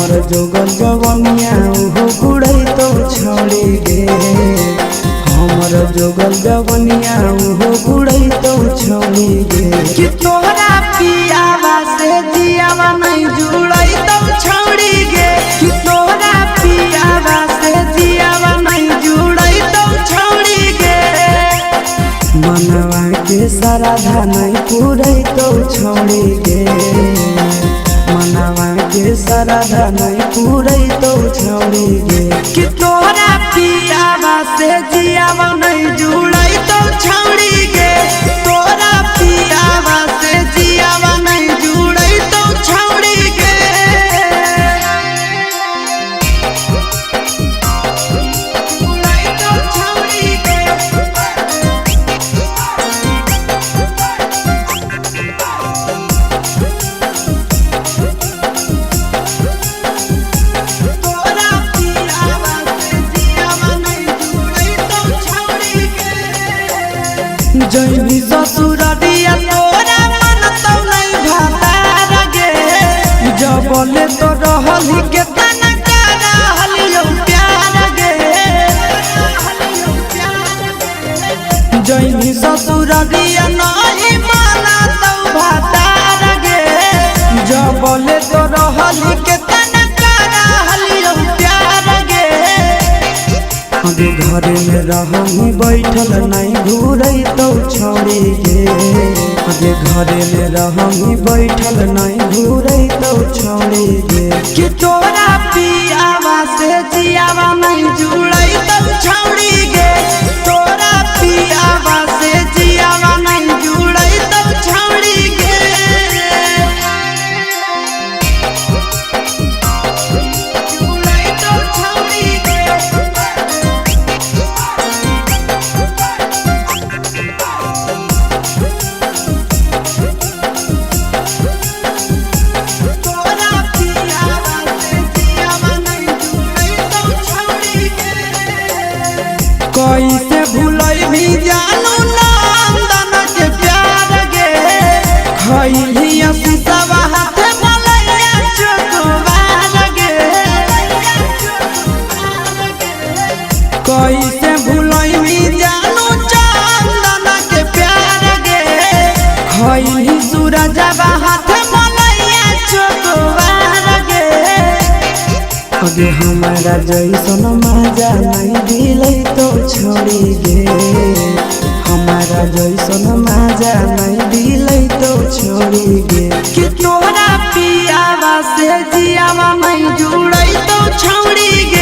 हमर जोगल जवनिया उहो बुढ़ई तो छोड़ी गे। हमर जोगल जवनिया उहो बुढ़ई तो छोड़ी गे। कि तोहरा पियावा से जियावा नहीं जुड़ई तो छोड़ी गे। कि तोहरा पियावा से जियावा नहीं जुड़ई तो छोड़ी गे। मनवा के श्रद्धा नहीं पूरई तो छोड़ी गे। मनवा के श्रद्धा नहीं पूरई तो छोड़ी गे। कि तोहरा पियावा से जियावा नहीं जुड़ई तो छोड़ी गे। तोहरा पियावा से जियावा नहीं जुड़ई तो छोड़ी गे। जुड़ई तो छोड़ी गे। जैनी ससुररिया तोरा मन तो नहीं भातार गे। जबले तो रहली के तना करहलियो प्यार गे। जैनी ससुररिया नहीं माना तो भातार गे। जबले तो रहली के तना करहलियो प्यार गे। अगे घरे में रहनी बैठल नहीं घूरई तो छोड़ी गे। अगे घरे में रहनी बैठल नहीं घूरई तो छोड़ी गे। कि तोरा पियावा से जियावा नहीं जुड़ई तो छोड़ी गे। तोरा पियावा से जियावा नहीं जुड़ई तो छोड़ी गे। जुड़ई तो छोड़ी गे। कैसे भूलई भी जानू नंदन के प्यार गे। खैली सब हाथ मलैया चोकवार गे। कैसे भूलई भी जानू चंदन के प्यार गे। खैली सूरज हाथ मलैया चोकवार गे। अगे हमारा जैसन मजा नहीं दिलई तो छोड़ी गे। हमारा जैसन मजा नहीं दिलई तो छोड़ी गे। कि तोहरा पियावा से जियावा नहीं जुड़ई तो छोड़ी गे।